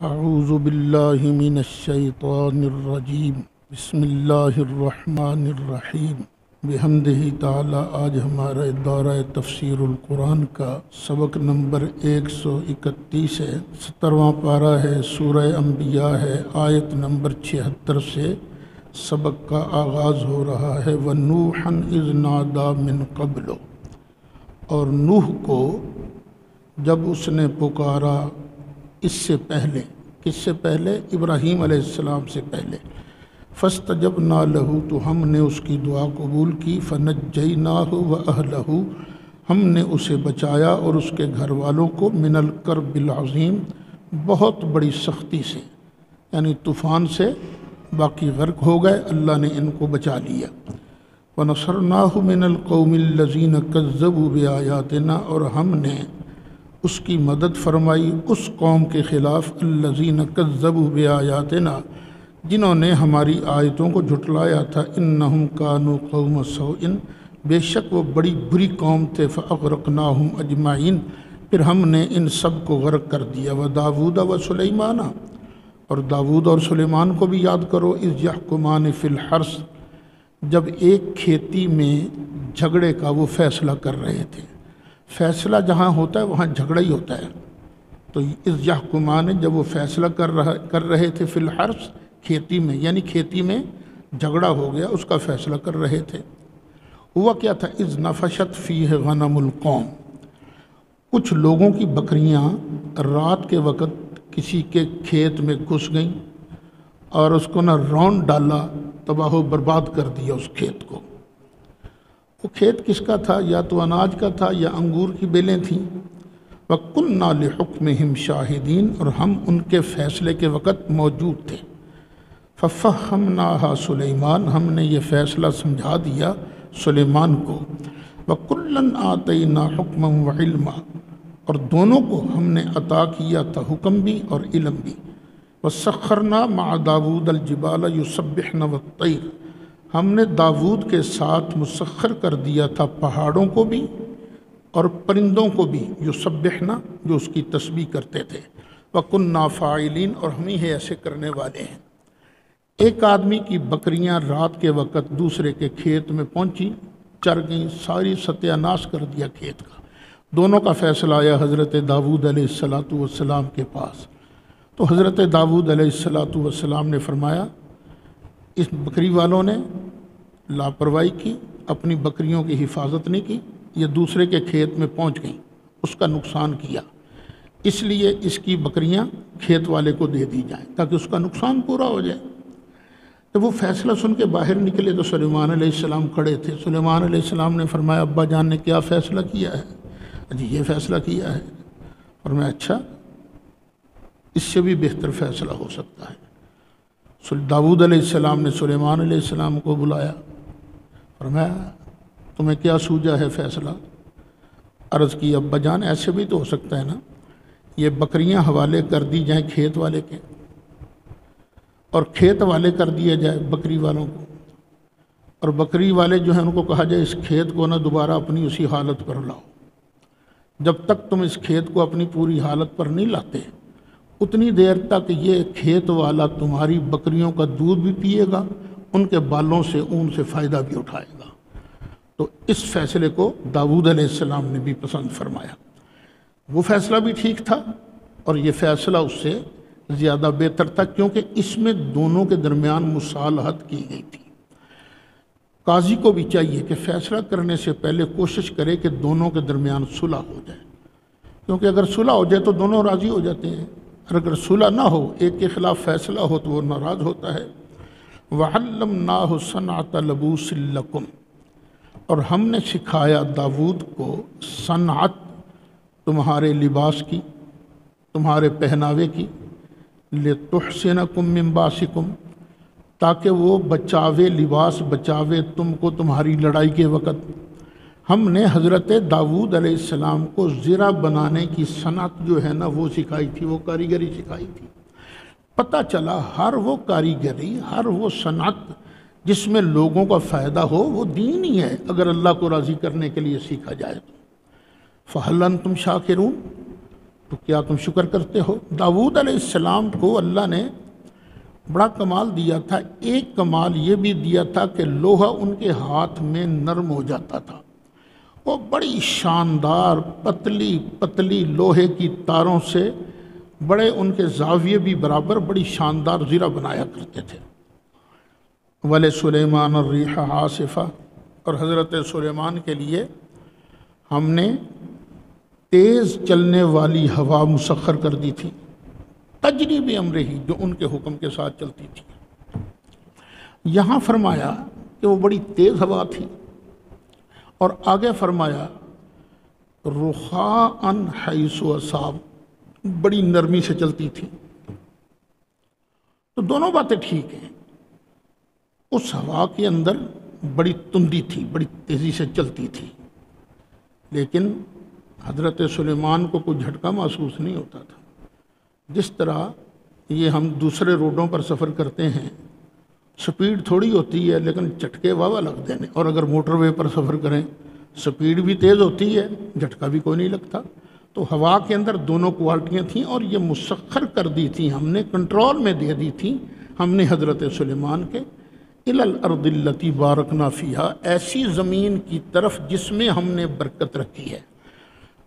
اعوذ باللہ من الشیطان الرجیم بسم اللہ الرحمن الرحیم بحمدہ تعالی۔ آج ہمارا دورہ تفسیر القرآن کا سبق نمبر 131 ہے، 70واں پارہ ہے، سورہ انبیاء ہے، آیت نمبر 76 سے سبق کا آغاز ہو رہا ہے۔ وَنُوحًا إِذْ نَادَى مِن قَبْلُ، اور نوح کو جب اس نے پکارا اس سے پہلے، کس سے پہلے؟ ابراہیم علیہ السلام سے پہلے۔ فَاسْتَجَبْنَا لَهُ، تو ہم نے اس کی دعا قبول کی۔ فَنَجَّيْنَاهُ وَأَهْلَهُ، ہم نے اسے بچایا اور اس کے گھر والوں کو مِنَ الْكَرْبِ الْعَظِيمِ، بہت بڑی سختی سے، یعنی طوفان سے باقی غرق ہو گئے، اللہ نے ان کو بچا لیا۔ وَنَصَرْنَاهُ مِنَ الْقَوْمِ الَّذِينَ كَذَّبُوا بِآيَاتِنَا، اور ہم نے اس کی مدد فرمائی اس قوم کے خلاف، الذین کذبوا بآیاتنا، جنہوں نے ہماری آیتوں کو جھٹلایا تھا۔ انہم کانوا قوم سوء، بے شک وہ بڑی بری قوم تھے۔ فاغرقناہم اجمعین، پھر ہم نے ان سب کو غرق کر دیا۔ وداود وسلیمان، اور داود اور سلیمان کو بھی یاد کرو۔ اذ یحکمان فی الحرث، جب ایک کھیتی میں جھگڑے کا وہ فیصلہ کر رہے تھے۔ فیصلہ جہاں ہوتا ہے وہاں جھگڑا ہی ہوتا ہے، تو اذ یحکمان، جب وہ فیصلہ کر رہے تھے، فی الحرث، کھیتی میں، یعنی کھیتی میں جھگڑا ہو گیا، اس کا فیصلہ کر رہے تھے۔ ہوا کیا تھا؟ اذ نفشت فیہ غنم القوم، کچھ لوگوں کی بکریاں رات کے وقت کسی کے کھیت میں گھس گئیں اور اس کو راؤنڈ ڈالا، تباہ و برباد کر دیا اس کھیت کو۔ وہ کھیت کس کا تھا؟ یا تو اناج کا تھا یا انگور کی بیلیں تھیں۔ وَكُنَّا لِحُكْمِهِمْ شَاهِدِينَ، اور ہم ان کے فیصلے کے وقت موجود تھے۔ فَفَهَّمْنَاهَا سُلَيْمَانَ، ہم نے یہ فیصلہ سمجھا دیا سلیمان کو۔ وَكُلًّا آتَيْنَا حُكْمًا وَعِلْمًا، اور دونوں کو ہم نے عطا کیا تھا حکم بھی اور علم بھی۔ وَسَخَّرْنَا مَعَ دَاوُودَ الْجِبَالَ يُسَبِّحْنَ وَالطَّيْرَ، ہم نے داود کے ساتھ مسخر کر دیا تھا پہاڑوں کو بھی اور پرندوں کو بھی، یسبحنا، جو اس کی تسبیح کرتے تھے۔ وَكُنَّا فَاعِلِينَ، اور ہم ہی ایسے کرنے والے ہیں۔ ایک آدمی کی بکریاں رات کے وقت دوسرے کے کھیت میں پہنچی، چر گئیں، ساری ستیہ ناش کر دیا کھیت کا۔ دونوں کا فیصلہ آیا حضرت داود علیہ السلام کے پاس۔ تو حضرت داود علیہ السلام نے فرمایا، اس بکری والوں نے لاپرواہی کی، اپنی بکریوں کی حفاظت نہیں کی، یہ دوسرے کے کھیت میں پہنچ گئیں، اس کا نقصان کیا، اس لیے اس کی بکریاں کھیت والے کو دے دی جائیں تاکہ اس کا نقصان پورا ہو جائے۔ جب وہ فیصلہ سن کے باہر نکلے تو سلیمان علیہ السلام کھڑے تھے۔ سلیمان علیہ السلام نے فرمایا، ابا جان نے کیا فیصلہ کیا ہے؟ جی یہ فیصلہ کیا ہے۔ فرمایا اچھا، اس سے بھی بہتر فیصلہ ہو سکتا ہے۔ داود علیہ السلام نے سلیمان علیہ السلام کو بلایا، فرمایا تمہیں کیا سوجا ہے فیصلہ؟ عرض کی، ابا جان ایسے بھی تو ہو سکتا ہے نا، یہ بکریاں حوالے کر دی جائیں کھیت والے کے، اور کھیت والے کر دیا جائے بکری والوں کو، اور بکری والے جو ہیں ان کو کہا جائے اس کھیت کو دوبارہ اپنی اسی حالت پر لاؤ۔ جب تک تم اس کھیت کو اپنی پوری حالت پر نہیں لاتے، اتنی دیر تک یہ کھیت والا تمہاری بکریوں کا دودھ بھی پیے گا، ان کے بالوں سے، اون سے فائدہ بھی اٹھائے گا۔ تو اس فیصلے کو داود علیہ السلام نے بھی پسند فرمایا۔ وہ فیصلہ بھی ٹھیک تھا اور یہ فیصلہ اس سے زیادہ بہتر تھا، کیونکہ اس میں دونوں کے درمیان مصالحت کی گئی تھی۔ قاضی کو بھی چاہیے کہ فیصلہ کرنے سے پہلے کوشش کرے کہ دونوں کے درمیان صلح ہو جائے، کیونکہ اگر صلح ہو جائے تو دونوں راضی ہو جاتے ہیں، اور اگر صلح نہ ہو، ایک کے خلاف فیصلہ ہو تو وہ ناراض ہوتا ہے۔ وَعَلَّمْنَاهُ صَنْعَةَ لَبُوسٍ لَكُمْ، اور ہم نے سکھایا داود کو صنعت، تمہارے لباس کی، تمہارے پہناوے کی، لِتُحْسِنَكُمْ مِنْ بَاسِكُمْ، تاکہ وہ بچاوے، لباس بچاوے تم کو تمہاری لڑائی کے وقت۔ ہم نے حضرت داود علیہ السلام کو زرہ بنانے کی صنعت جو ہے نا وہ سکھائی تھی، وہ کاریگری سکھائی تھی۔ پتہ چلا ہر وہ کاریگری، ہر وہ صنعت جس میں لوگوں کا فائدہ ہو، وہ دین ہی ہے، اگر اللہ کو راضی کرنے کے لیے سیکھا جائے تو۔ فَهَلْ أَنْتُمْ شَاكِرُونَ، تو کیا تم شکر کرتے ہو؟ داؤد علیہ السلام کو اللہ نے بڑا کمال دیا تھا۔ ایک کمال یہ بھی دیا تھا کہ لوہا ان کے ہاتھ میں نرم ہو جاتا تھا۔ وہ بڑی شاندار پتلی پتلی لوہے کی تاروں سے بڑے ان کے زاویے بھی برابر بڑی شاندار زرہ بنایا کرتے تھے۔ وَلِسُلَيْمَانَ الرِّيحَ عَاصِفَةً، اور حضرت سلیمان کے لیے ہم نے تیز چلنے والی ہوا مسخر کر دی تھی، تجری بِأَمْرِهِ، جو ان کے حکم کے ساتھ چلتی تھی۔ یہاں فرمایا کہ وہ بڑی تیز ہوا تھی، اور آگے فرمایا رُخَاءً حَيْثُ أَصَابَ، بڑی نرمی سے چلتی تھی۔ تو دونوں باتیں ٹھیک ہیں۔ اس ہوا کے اندر بڑی تندی تھی، بڑی تیزی سے چلتی تھی، لیکن حضرت سلیمان کو کوئی جھٹکا محسوس نہیں ہوتا تھا۔ جس طرح یہ ہم دوسرے روڈوں پر سفر کرتے ہیں، سپیڈ تھوڑی ہوتی ہے لیکن جھٹکے واوا لگ دینے، اور اگر موٹر وے پر سفر کریں سپیڈ بھی تیز ہوتی ہے، جھٹکا بھی کوئی نہیں لگتا۔ تو ہوا کے اندر دونوں کوالٹیاں تھیں، اور یہ مسخر کر دی تھی، ہم نے کنٹرول میں دے دی تھی ہم نے حضرت سلیمان کے إِلَى الْأَرْضِ الَّتِي بَارَكْنَا فِيهَا، ایسی زمین کی طرف جس میں ہم نے برکت رکھی ہے۔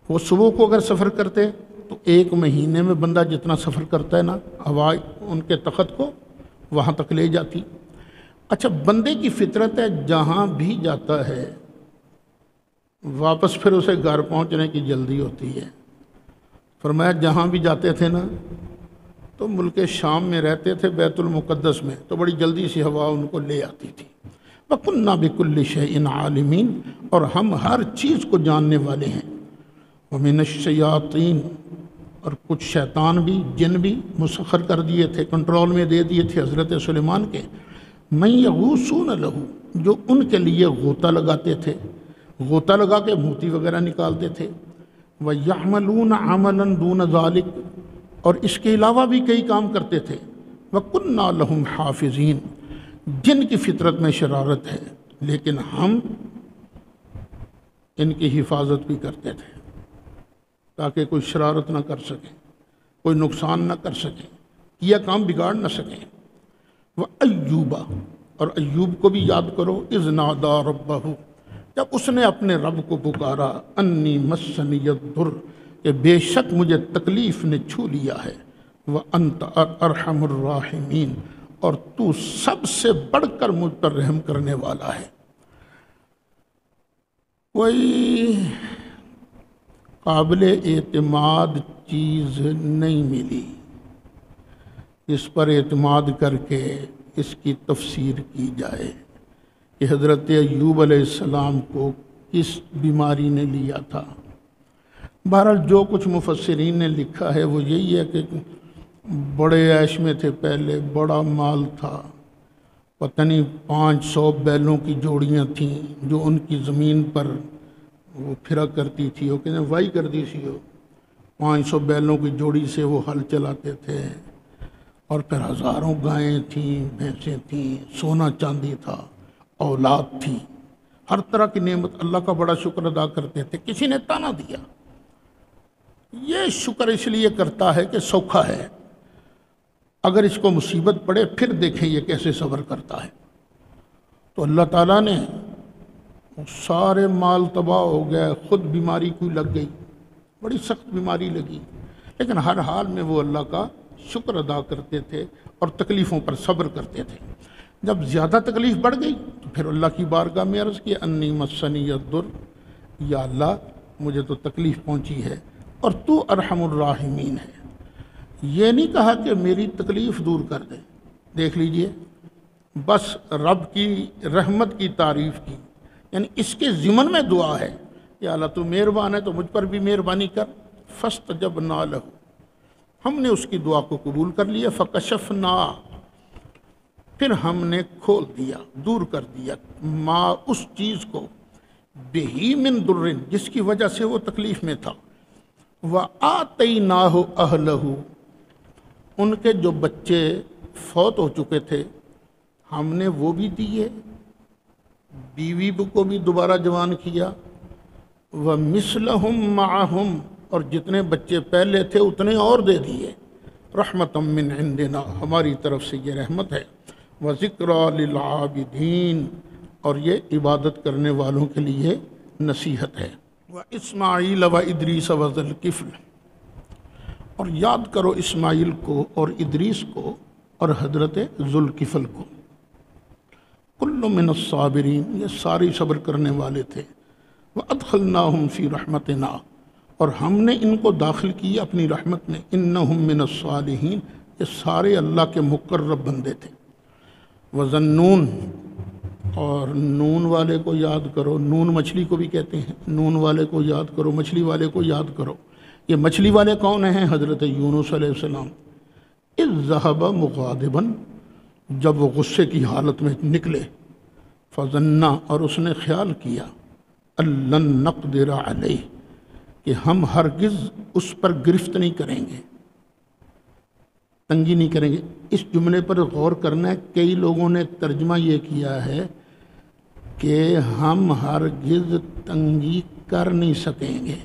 وہ صبح کو اگر سفر کرتے تو 1 مہینے میں بندہ جتنا سفر کرتا ہے نا، ہوا ان کے تخت کو وہاں تک لے جاتی۔ اچھا، بندے کی فطرت ہے جہاں بھی جاتا ہے واپس پھر اسے گھر پہنچنے کی جلدی ہوتی ہے۔ فرمایا جہاں بھی جاتے تھے نا، تو ملک شام میں رہتے تھے، بیت المقدس میں، تو بڑی جلدی سی ہوا ان کو لے آتی تھی۔ وَكُنَّا بِكُلِّ شَيْءٍ عَالِمِينَ، اور ہم ہر چیز کو جاننے والے ہیں۔ وَمِنَ الشَّيَاطِينِ، اور کچھ شیطان بھی، جن بھی مسخر کر دیے تھے، کنٹرول میں دے دیے تھے حضرت سلیمان کے۔ مَن يَغُوصُونَ لَهُ، جو ان کے لیے غوطہ لگاتے تھے، غوطہ لگا کے موتی وغیرہ نکالتے تھے۔ وَيَعْمَلُونَ عَمَلًا دُونَ ذَلِكَ، اور اس کے علاوہ بھی کئی کام کرتے تھے۔ وَكُنَّا لَهُمْ حَافِظِينَ، جن کی فطرت میں شرارت ہے لیکن ہم ان کی حفاظت بھی کرتے تھے تاکہ کوئی شرارت نہ کر سکے، کوئی نقصان نہ کر سکے، کیا کام بگاڑ نہ سکے۔ وَأَيُّوبَ، اور ایوب کو بھی یاد کرو، اِذْ نَادَىٰ رَبَّهُ، جب اس نے اپنے رب کو پکارا، انی مسنی الضر، کہ بے شک مجھے تکلیف نے چھو لیا ہے، وَأَنْتَ أَرْحَمُ الرَّاحِمِينَ، اور تو سب سے بڑھ کر مجھ پر رحم کرنے والا ہے۔ کوئی قابل اعتماد چیز نہیں ملی اس پر اعتماد کر کے اس کی تفسیر کی جائے کہ حضرت ایوب علیہ السلام کو کس بیماری نے لیا تھا۔ بہرحال جو کچھ مفسرین نے لکھا ہے وہ یہی ہے کہ بڑے عیش میں تھے، پہلے بڑا مال تھا، پتہ نہیں 500 بیلوں کی جوڑیاں تھیں جو ان کی زمین پر وہ پھرا کرتی تھی، وہ کہتے ہیں وائی کر دی سی، 500 بیلوں کی جوڑی سے وہ ہل چلاتے تھے، اور پھر ہزاروں گائیں تھیں، بھینسیں تھیں، سونا چاندی تھا، اولاد تھی، ہر طرح کی نعمت، اللہ کا بڑا شکر ادا کرتے تھے۔ کسی نے تانا دیا، یہ شکر اس لیے کرتا ہے کہ سوکھا ہے، اگر اس کو مصیبت پڑے پھر دیکھیں یہ کیسے صبر کرتا ہے۔ تو اللہ تعالیٰ نے سارے مال تباہ ہو گئے، خود بیماری کوئی لگ گئی، بڑی سخت بیماری لگی، لیکن ہر حال میں وہ اللہ کا شکر ادا کرتے تھے اور تکلیفوں پر صبر کرتے تھے۔ جب زیادہ تکلیف بڑھ گئی تو پھر اللہ کی بارگاہ میں عرض کی، انی مسنی الضر، یا اللہ مجھے تو تکلیف پہنچی ہے اور تو ارحم الراحمین ہے۔ یہ نہیں کہا کہ میری تکلیف دور کر دے، دیکھ لیجئے، بس رب کی رحمت کی تعریف کی، یعنی اس کے ضمن میں دعا ہے، یا اللہ تو مہربان ہے تو مجھ پر بھی مہربانی کر۔ فاستجبنا لہ، ہم نے اس کی دعا کو قبول کر لیا۔ فکشفنا، پھر ہم نے کھول دیا، دور کر دیا، ما اس چیز کو، بہی من در، جس کی وجہ سے وہ تکلیف میں تھا، وآتیناہ اہلہ، ان کے جو بچے فوت ہو چکے تھے ہم نے وہ بھی دیے، بیوی کو بھی دوبارہ جوان کیا، ومثلہم معہم، اور جتنے بچے پہلے تھے اتنے اور دے دیے، رحمتم من عندنا، ہماری طرف سے یہ رحمت ہے، وذکریٰ للعابدین، اور یہ عبادت کرنے والوں کے لیے نصیحت ہے، واسماعیل وادریس وذوالکفل، اور یاد کرو اسماعیل کو اور ادریس کو اور حضرت ذوالکفل کو، کل من الصابرین، یہ ساری صبر کرنے والے تھے، وادخلناہم فی رحمتنا، اور ہم نے ان کو داخل کیا اپنی رحمت میں، انہم من الصالحین، یہ سارے اللہ کے مقرب بندے تھے، وذنون، اور نون والے کو یاد کرو، نون مچھلی کو بھی کہتے ہیں، نون والے کو یاد کرو، مچھلی والے کو یاد کرو، یہ مچھلی والے کون ہیں؟ حضرت یونس علیہ السلام، اذ ذہب مغاضبا، جب وہ غصے کی حالت میں نکلے، فظنا، اور اس نے خیال کیا، لن نقدر علیہ، کہ ہم ہرگز اس پر گرفت نہیں کریں گے، تنگی نہیں کریں گے۔ اس جملے پر غور کرنا ہے، کئی لوگوں نے ترجمہ یہ کیا ہے کہ ہم ہرگز تنگی کر نہیں سکیں گے،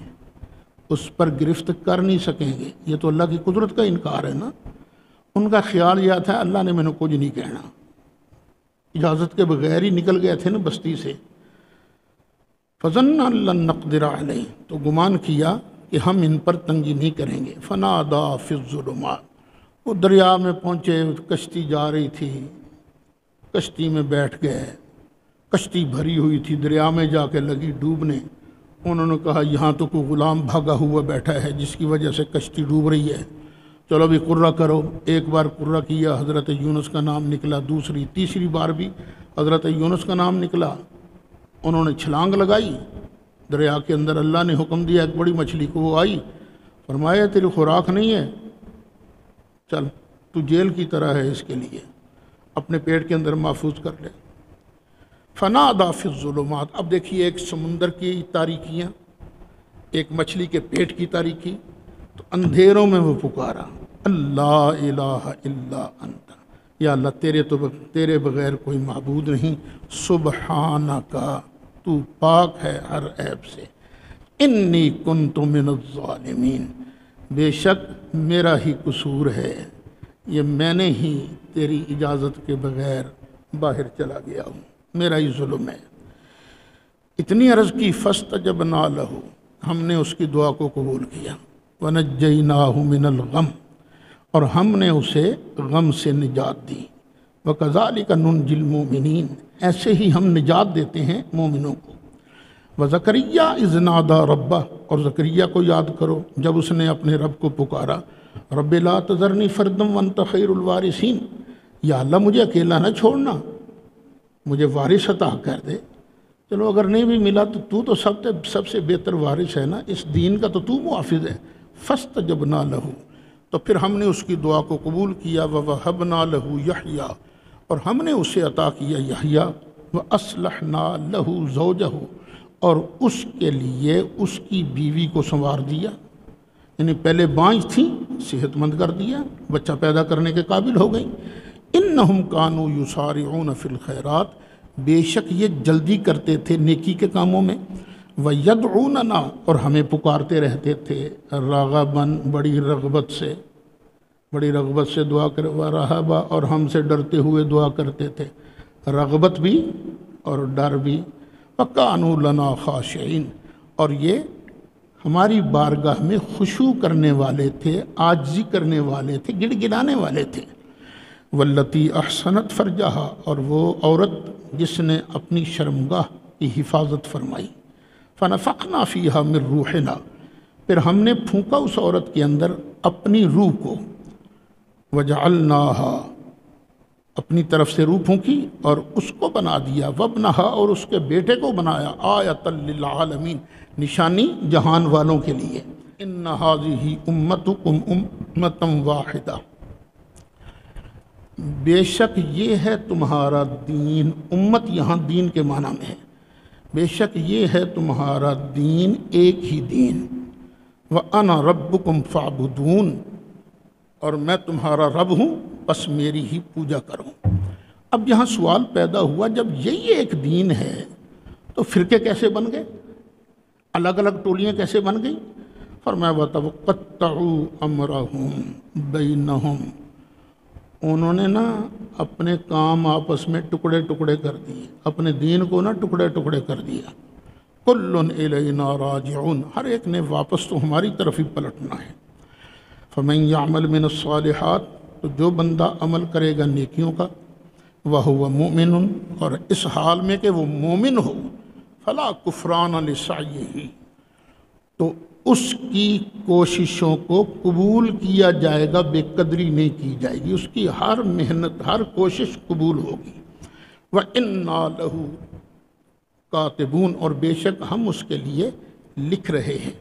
اس پر گرفت کر نہیں سکیں گے، یہ تو اللہ کی قدرت کا انکار ہے نا۔ ان کا خیال یہ تھا اللہ نے میں نے کچھ نہیں کہنا، اجازت کے بغیر ہی نکل گئے تھے نا بستی سے۔ فظن لن نقدر علیہ، تو گمان کیا کہ ہم ان پر تنگی نہیں کریں گے۔ فنادا فی الظلمات، وہ دریا میں پہنچے، کشتی جا رہی تھی، کشتی میں بیٹھ گئے، کشتی بھری ہوئی تھی، دریا میں جا کے لگی ڈوبنے۔ انہوں نے کہا یہاں تو کوئی غلام بھاگا ہوا بیٹھا ہے جس کی وجہ سے کشتی ڈوب رہی ہے، چلو بھی قرہ کرو۔ ایک بار قرہ کیا، حضرت یونس کا نام نکلا، دوسری تیسری بار بھی حضرت یونس کا نام نکلا۔ انہوں نے چھلانگ لگائی دریا کے اندر، اللہ نے حکم دیا ایک بڑی مچھلی کو، وہ آئی، فرمایا تیری خوراک نہیں ہے، چل تو جیل کی طرح ہے، اس کے لیے اپنے پیٹ کے اندر محفوظ کر لے۔ فنادا فی الظلمات، اب دیکھیے ایک سمندر کی تاریکیاں، ایک مچھلی کے پیٹ کی تاریکی، تو اندھیروں میں وہ پکارا، اللہ الہ الا انت، یا اللہ تیرے بغیر کوئی معبود نہیں، سبحانک، تو پاک ہے ہر عیب سے، انی کنت من الظالمین، بے شک میرا ہی قصور ہے، یہ میں نے ہی تیری اجازت کے بغیر باہر چلا گیا ہوں، میرا ہی ظلم ہے۔ اتنی عرض کی، فاستجبنا لہ، ہم نے اس کی دعا کو قبول کیا، ونجیناہ من الغم، اور ہم نے اسے غم سے نجات دی، وکذالک ننجی المؤمنین، ایسے ہی ہم نجات دیتے ہیں مومنوں کو۔ وزکریا اذ نادى ربہ، اور زکریا کو یاد کرو جب اس نے اپنے رب کو پکارا، رب لا تذرنی فردا وانت خیر الوارثین، یا اللہ مجھے اکیلا نہ چھوڑنا، مجھے وارث عطا کر دے۔ چلو اگر نہیں بھی ملا تو تو سب سے بہتر وارث ہے نا، اس دین کا تو محافظ ہے۔ فاستجبنا لہ، تو پھر ہم نے اس کی دعا کو قبول کیا، ووہبنا لہ یحییٰ، اور ہم نے اسے عطا کیا یحییٰ، واصلحنا لہ زوجہ، اور اس کے لیے اس کی بیوی کو سنوار دیا، یعنی پہلے بانجھ تھی، صحت مند کر دیا، بچہ پیدا کرنے کے قابل ہو گئی۔ انہم کانوا یسارعون فی الخیرات، بے شک یہ جلدی کرتے تھے نیکی کے کاموں میں، ویدعوننا، اور ہمیں پکارتے رہتے تھے، راغباً، بڑی رغبت سے دعا کر، ورہبا، اور ہم سے ڈرتے ہوئے دعا کرتے تھے، رغبت بھی اور ڈر بھی، وَكَانُوا لَنَا خَاشِعِينَ، اور یہ ہماری بارگاہ میں خشوع کرنے والے تھے، عاجزی کرنے والے تھے، گڑ گڑانے والے تھے۔ وَالَّتِي أَحْسَنَتْ فَرْجَهَا، اور وہ عورت جس نے اپنی شرمگاہ کی حفاظت فرمائی، فَنَفَخْنَا فِيهَا مِن رُوحِنَا، پھر ہم نے پھونکا اس عورت کے اندر اپنی روح کو، وَجَعَلْنَاهَا، اپنی طرف سے روح پھونکی اور اس کو بنا دیا، وَابْنَهَا، اور اس کے بیٹے کو بنایا، آیَةً لِلْعَالَمِينَ، نشانی جہان والوں کے لیے۔ إِنَّ هَذِهِ أُمَّتُكُمْ أُمَّةً وَاحِدَةً، بے شک یہ ہے تمہارا دین، امت یہاں دین کے معنی میں ہے، بے شک یہ ہے تمہارا دین، ایک ہی دین، وَأَنَا رَبُّكُمْ فَاعْبُدُونِ، اور میں تمہارا رب ہوں، بس میری ہی پوجا کرو۔ اب یہاں سوال پیدا ہوا، جب یہی ایک دین ہے تو فرقے کیسے بن گئے، الگ الگ ٹولیاں کیسے بن گئیں؟ فرمایا وَتَقَطَّعُوا أَمْرَهُمْ بَيْنَهُمْ، انہوں نے نا اپنے کام آپس میں ٹکڑے ٹکڑے کر دیے، اپنے دین کو نا ٹکڑے ٹکڑے کر دیا۔ کُلٌّ إِلَيْنَا رَاجِعُونَ، ہر ایک نے واپس تو ہماری طرف ہی پلٹنا ہے۔ فَمَن يَعْمَلْ مِنَ الصَّالِحَاتِ، تو جو بندہ عمل کرے گا نیکیوں کا، وَهُوَ مُؤْمِنٌ، اور اس حال میں کہ وہ مومن ہو، فَلَا كُفْرَانَ لِسَعْيِهِ، تو اس کی کوششوں کو قبول کیا جائے گا، بے قدری نہیں کی جائے گی، اس کی ہر محنت ہر کوشش قبول ہوگی۔ وَإِنَّا لَهُ کاتبون، اور بے شک ہم اس کے لیے لکھ رہے ہیں۔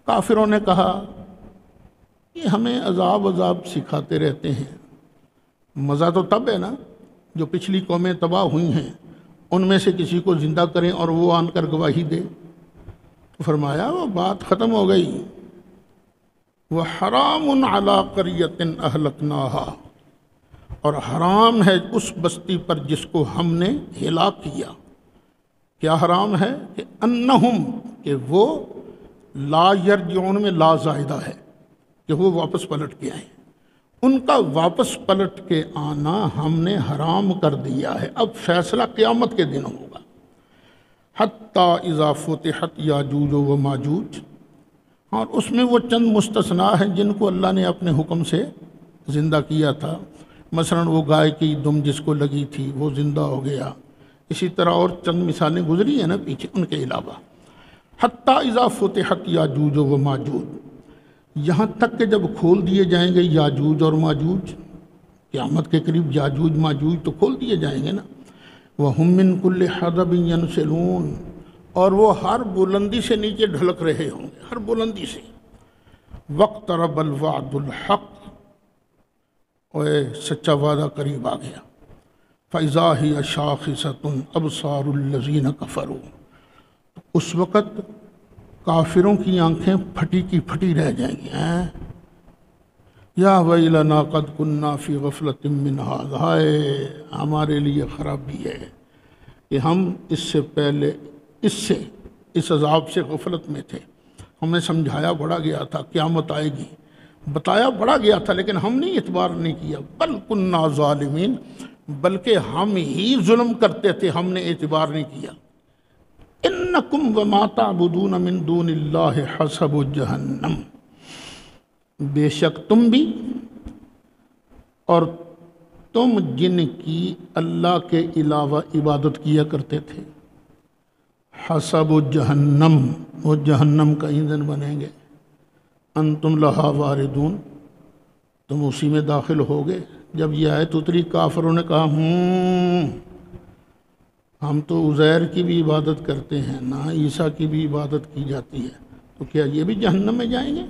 کافروں نے کہا کہ ہمیں عذاب سکھاتے رہتے ہیں، مزہ تو تب ہے نا جو پچھلی قومیں تباہ ہوئی ہیں ان میں سے کسی کو زندہ کریں اور وہ آن کر گواہی دے۔ تو فرمایا وہ بات ختم ہو گئی۔ وَحَرَامٌ عَلَىٰ قَرْيَةٍ أَهْلَكْنَاهَا، اور حرام ہے اس بستی پر جس کو ہم نے ہلاک کیا۔ کیا حرام ہے؟ کہ انہم، کہ وہ لا یرجعون میں لا زائدہ ہے کہ وہ واپس پلٹ کے آئیں، ان کا واپس پلٹ کے آنا ہم نے حرام کر دیا ہے۔ اب فیصلہ قیامت کے دن ہوگا۔ حتیٰ اذا فتحت یاجوج و ماجوج، اور اس میں وہ چند مستثنا ہیں جن کو اللہ نے اپنے حکم سے زندہ کیا تھا، مثلا وہ گائے کی دم جس کو لگی تھی وہ زندہ ہو گیا، اسی طرح اور چند مثالیں گزری ہیں نا پیچھے ان کے علاوہ۔ حتیٰ اذا فتحت یاجوج و ماجوج، یہاں تک کہ جب کھول دیے جائیں گے یاجوج اور ماجوج، قیامت کے قریب یاجوج ماجوج تو کھول دیے جائیں گے نا۔ وَهُم مِّن كُلِّ حَدَبٍ يَنْسِلُونَ، اور وہ ہر بلندی سے نیچے ڈھلک رہے ہوں گے، ہر بلندی سے۔ وَاقْتَرَبَ الْوَعْدُ الْحَقُّ، اور سچا وعدہ قریب آ گیا۔ فَإِذَا هِيَ شَاخِصَةٌ أَبْصَارُ الَّذِينَ كَفَرُوا، اس وقت کافروں کی آنکھیں پھٹی کی پھٹی رہ جائیں گی۔ یا ویلنا قد کنا فی غفلۃ من ھذا، ہائے ہمارے لیے خرابی ہے کہ ہم اس سے پہلے اس عذاب سے غفلت میں تھے، ہمیں سمجھایا بڑا گیا تھا قیامت آئے گی، بتایا بڑا گیا تھا لیکن ہم نے اعتبار نہیں کیا۔ بل کنا ظالمین، بلکہ ہم ہی ظلم کرتے تھے، ہم نے اعتبار نہیں کیا۔ انکم وما تعبدون من دون اللہ حسب جہنم، بے شک تم بھی اور تم جن کی اللہ کے علاوہ عبادت کیا کرتے تھے، حسب جہنم، وہ جہنم کا ایندھن بنیں گے۔ انتم لہا واردون، تم اسی میں داخل ہوگے۔ جب یہ آیت اتری کافروں نے کہا ہم تو عزیر کی بھی عبادت کرتے ہیں، نہ عیسیٰ کی بھی عبادت کی جاتی ہے، تو کیا یہ بھی جہنم میں جائیں گے؟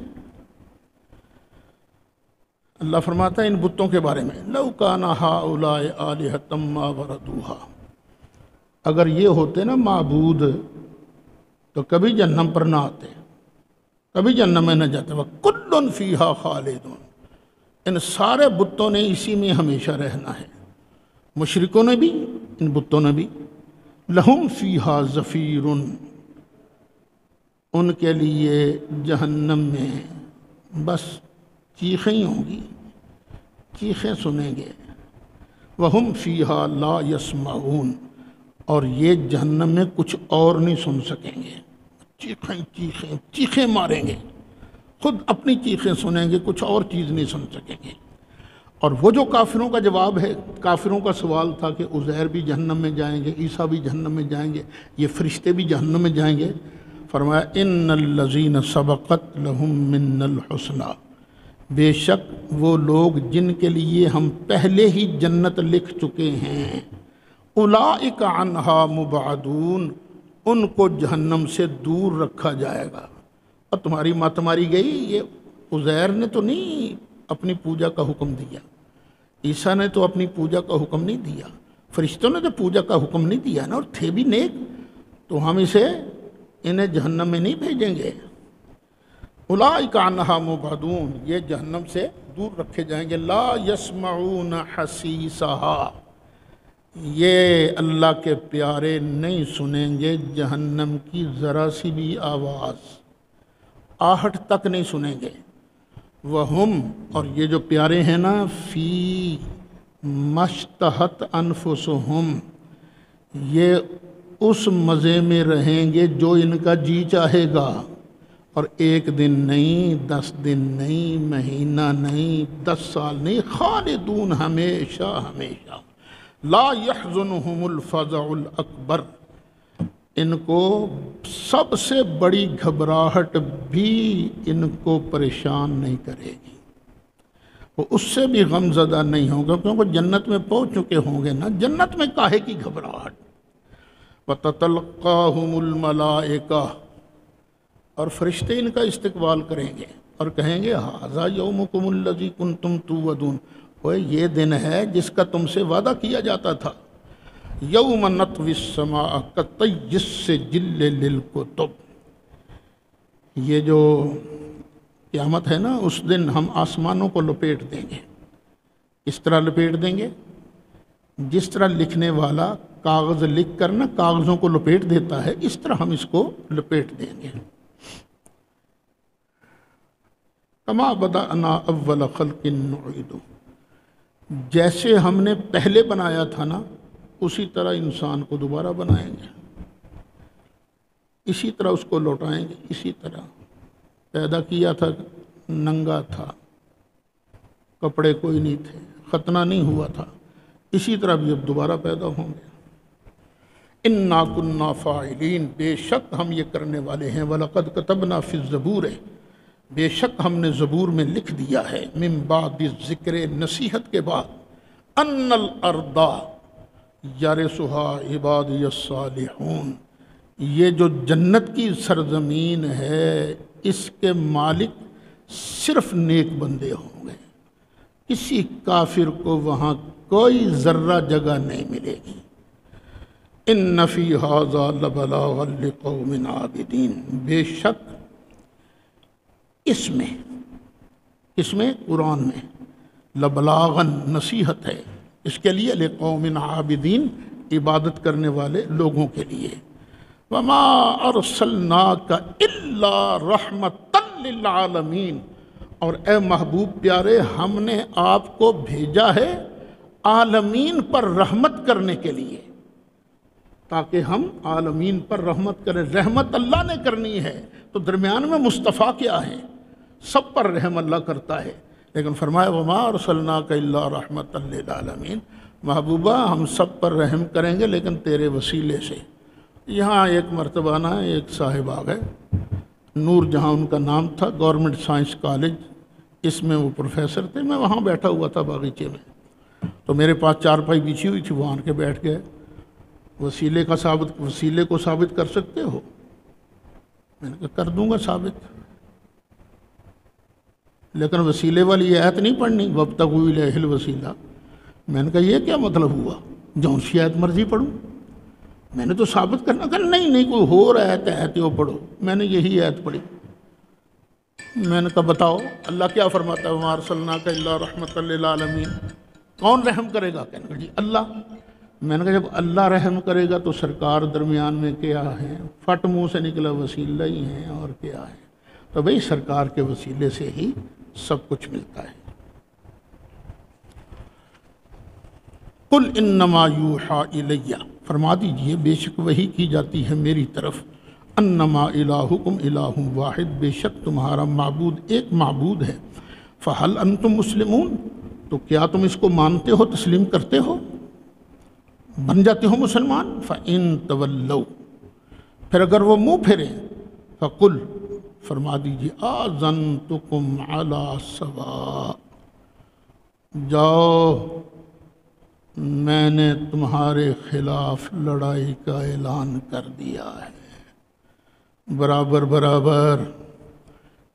اللہ فرماتا ہے ان بتوں کے بارے میں، لو کان ہؤلاء آلہۃ ما وردوها، اگر یہ ہوتے نا معبود تو کبھی جہنم پر نہ آتے، کبھی جہنم میں نہ جاتے۔ وَكُلٌّ فِيهَا خَالِدٌ، ان سارے بتوں نے اسی میں ہمیشہ رہنا ہے، مشرکوں نے بھی ان بتوں نے بھی۔ لہم فیہا زفیر، ان کے لیے جہنم میں بس چیخیں ہی ہوں گی، چیخیں سنیں گے۔ وہم فیہا لا یسمعون، اور یہ جہنم میں کچھ اور نہیں سن سکیں گے، چیخیں ماریں گے، خود اپنی چیخیں سنیں گے، کچھ اور چیز نہیں سن سکیں گے۔ اور وہ جو کافروں کا جواب ہے، کافروں کا سوال تھا کہ عزیر بھی جہنم میں جائیں گے، عیسیٰ بھی جہنم میں جائیں گے، یہ فرشتے بھی جہنم میں جائیں گے، فرمایا ان الذین سبقت لہم من الحسنی، بے شک وہ لوگ جن کے لیے ہم پہلے ہی جنت لکھ چکے ہیں، اولئک عنہا مبعدون، ان کو جہنم سے دور رکھا جائے گا۔ اور تمہاری ماں تمہاری گئی، یہ عزیر نے تو نہیں اپنی پوجا کا حکم دیا، عیسیٰ نے تو اپنی پوجا کا حکم نہیں دیا، فرشتوں نے تو پوجا کا حکم نہیں دیا نا، اور تھے بھی نیک، تو ہم انہیں جہنم میں نہیں بھیجیں گے۔ اولئک عنہا مبعدون، یہ جہنم سے دور رکھے جائیں گے۔ لا یسمعون حسیسہا، یہ اللہ کے پیارے نہیں سنیں گے جہنم کی ذرا سی بھی آواز، آہٹ تک نہیں سنیں گے۔ وہم، اور یہ جو پیارے ہیں نا، فی مشتہت انفسہم، یہ اس مزے میں رہیں گے جو ان کا جی چاہے گا، اور ایک دن نہیں، 10 دن نہیں، مہینہ نہیں، 10 سال نہیں، خالدون، ہمیشہ ہمیشہ۔ لا یحزنہم الفزع الاکبر، ان کو سب سے بڑی گھبراہٹ بھی ان کو پریشان نہیں کرے گی، وہ اس سے بھی غم زدہ نہیں ہوگا، کیونکہ جنت میں پہنچ چکے ہوں گے نا، جنت میں کاہے کی گھبراہٹ۔ وَتَتَلْقَاهُمُ الْمَلَائِكَةُ، اور فرشتے ان کا استقبال کریں گے اور کہیں گے ھذا یومکم الذی کنتم توعدون، اوے یہ دن ہے جس کا تم سے وعدہ کیا جاتا تھا۔ یوم نطوی السماء کطی السجل للکتب، یہ جو قیامت ہے نا، اس دن ہم آسمانوں کو لپیٹ دیں گے۔ اس طرح لپیٹ دیں گے جس طرح لکھنے والا کاغذ لکھ کر نا کاغذوں کو لپیٹ دیتا ہے، اس طرح ہم اس کو لپیٹ دیں گے۔ کما بدأنا اول خلق نعیدہ، جیسے ہم نے پہلے بنایا تھا نا، اسی طرح انسان کو دوبارہ بنائیں گے، اسی طرح اس کو لوٹائیں گے، اسی طرح پیدا کیا تھا، ننگا تھا، کپڑے کوئی نہیں تھے، ختنہ نہیں ہوا تھا، اسی طرح بھی اب دوبارہ پیدا ہوں گے۔ انا کنا فاعلین، بے شک ہم یہ کرنے والے ہیں۔ وَلَقَدْ كَتَبْنَا فِي الزَّبُورِ، بے شک ہم نے زبور میں لکھ دیا ہے، من بعد ذکر، نصیحت کے بعد، ان الارض یرثها عبادی الصالحون، یہ جو جنت کی سرزمین ہے اس کے مالک صرف نیک بندے ہوں گے، کسی کافر کو وہاں کوئی ذرہ جگہ نہیں ملے گی۔ ان فی ھذا لبلاغا لقوم عابدین، بے شک اس میں قرآن میں لبلاغاً، نصیحت ہے اس کے لیے، لقوم عابدین، عبادت کرنے والے لوگوں کے لیے۔ وما ارسلناک الا رحمتا للعالمین، اور اے محبوب پیارے، ہم نے آپ کو بھیجا ہے عالمین پر رحمت کرنے کے لیے، تاکہ ہم عالمین پر رحمت کریں۔ رحمت اللہ نے کرنی ہے تو درمیان میں مصطفیٰ کیا ہے؟ سب پر رحم اللہ کرتا ہے، لیکن فرمایا وما ارسلناک الا رحمتا للعالمین، محبوبہ ہم سب پر رحم کریں گے لیکن تیرے وسیلے سے۔ یہاں ایک مرتبہ نا ایک صاحب آ گئے، نور جہاں ان کا نام تھا، گورنمنٹ سائنس کالج، اس میں وہ پروفیسر تھے، میں وہاں بیٹھا ہوا تھا باغیچے میں، تو میرے پاس چارپائی بچھی ہوئی تھی، وہ آن کے بیٹھ گئے۔ وسیلے کو ثابت کر سکتے ہو؟ میں نے کہا کر دوں گا ثابت، لیکن وسیلے والی آیت نہیں پڑھنی، وابتغوا الیہ الوسیلہ۔ میں نے کہا یہ کیا مطلب ہوا، جون سی آیت مرضی پڑھوں؟ میں نے تو ثابت کرنا، کہا نہیں کوئی اور آیت ہے تو پڑھو۔ میں نے یہی آیت پڑھی۔ میں نے کہا بتاؤ اللہ کیا فرماتا ہے، وما ارسلناک الا رحمتا للعالمین، کون رحم کرے گا؟ کہنے جی اللہ۔ میں نے کہا جب اللہ رحم کرے گا تو سرکار درمیان میں کیا ہے؟ فٹ منہ سے نکلا وسیلہ ہی ہے، اور کیا ہے؟ تو بھئی سرکار کے وسیلے سے ہی سب کچھ ملتا ہے۔ قل انما یوحی الی، فرما دیجئے بے شک وحی کی جاتی ہے میری طرف، انما الہکم الہ واحد، بے شک تمہارا معبود ایک معبود ہے۔ فہل انتم مسلمون، تو کیا تم اس کو مانتے ہو، تسلیم کرتے ہو، بن جاتے ہو مسلمان؟ فَإِن تَوَلَّوْا، پھر اگر وہ منہ پھریں، فَقُلْ، فرما دیجیے آذَنْتُكُمْ عَلَىٰ سَوَاءٍ، جاؤ میں نے تمہارے خلاف لڑائی کا اعلان کر دیا ہے، برابر برابر،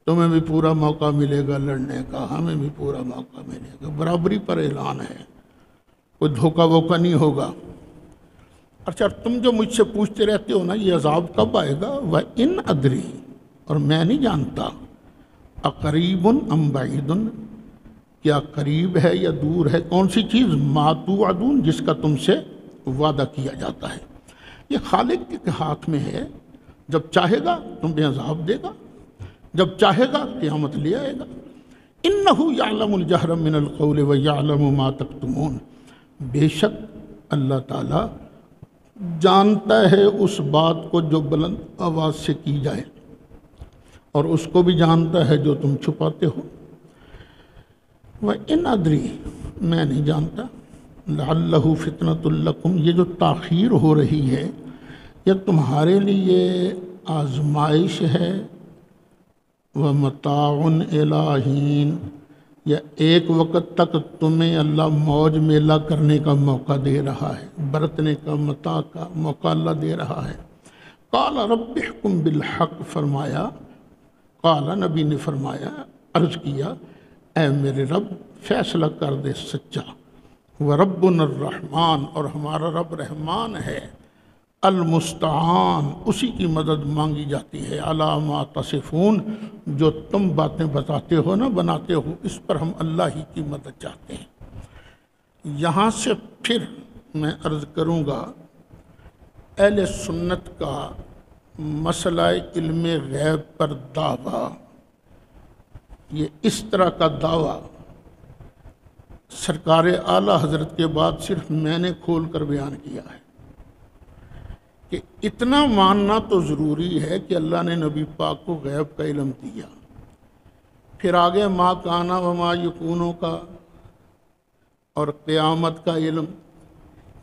تمہیں بھی پورا موقع ملے گا لڑنے کا، ہمیں بھی پورا موقع ملے گا، برابری پر اعلان ہے، کوئی دھوکہ ووکہ نہیں ہوگا۔ اچھا تم جو مجھ سے پوچھتے رہتے ہو نا یہ عذاب کب آئے گا، وَإِنْ أَدْرِي، اور میں نہیں جانتا، اقریب ام بعید، کیا قریب ہے یا دور ہے، کون سی چیز، ما توعدون، جس کا تم سے وعدہ کیا جاتا ہے۔ یہ خالق کے ہاتھ میں ہے، جب چاہے گا تمہیں عذاب دے گا، جب چاہے گا قیامت لے آئے گا۔ انہ یعلم الجہر من القول ویعلم ما تکتمون، بے شک اللہ تعالیٰ جانتا ہے اس بات کو جو بلند آواز سے کی جائے، اور اس کو بھی جانتا ہے جو تم چھپاتے ہو۔ وَإِنْ أَدْرِي، میں نہیں جانتا، لَعَلَّهُ فِتْنَةٌ لَكُمْ، یہ جو تاخیر ہو رہی ہے یہ تمہارے لیے آزمائش ہے، وَمَتَاعٌ إِلَىٰ حِينٍ، یا ایک وقت تک تمہیں اللہ موج میلہ کرنے کا موقع دے رہا ہے، برتنے کا متاع کا موقع اللہ دے رہا ہے۔ قَالَ رَبِّ احْكُم بِالْحَقِّ، فرمایا، قَالَ نبی نے فرمایا، عرض کیا، اے میرے رب فیصلہ کر دے سچا۔ وَرَبُّنَا الرَّحْمَٰنُ، اور ہمارا رب رحمان ہے، المستعان، اسی کی مدد مانگی جاتی ہے، عَلَىٰ مَا تَصِفُونَ، جو تم باتیں بتاتے ہو نا، بناتے ہو، اس پر ہم اللہ ہی کی مدد چاہتے ہیں۔ یہاں سے پھر میں عرض کروں گا اہل سنت کا مسئلہ علم غیب پر دعویٰ، یہ اس طرح کا دعویٰ سرکار اعلیٰ حضرت کے بعد صرف میں نے کھول کر بیان کیا ہے کہ اتنا ماننا تو ضروری ہے کہ اللہ نے نبی پاک کو غیب کا علم دیا، پھر آگے ما کانا وما یکونوں کا اور قیامت کا علم،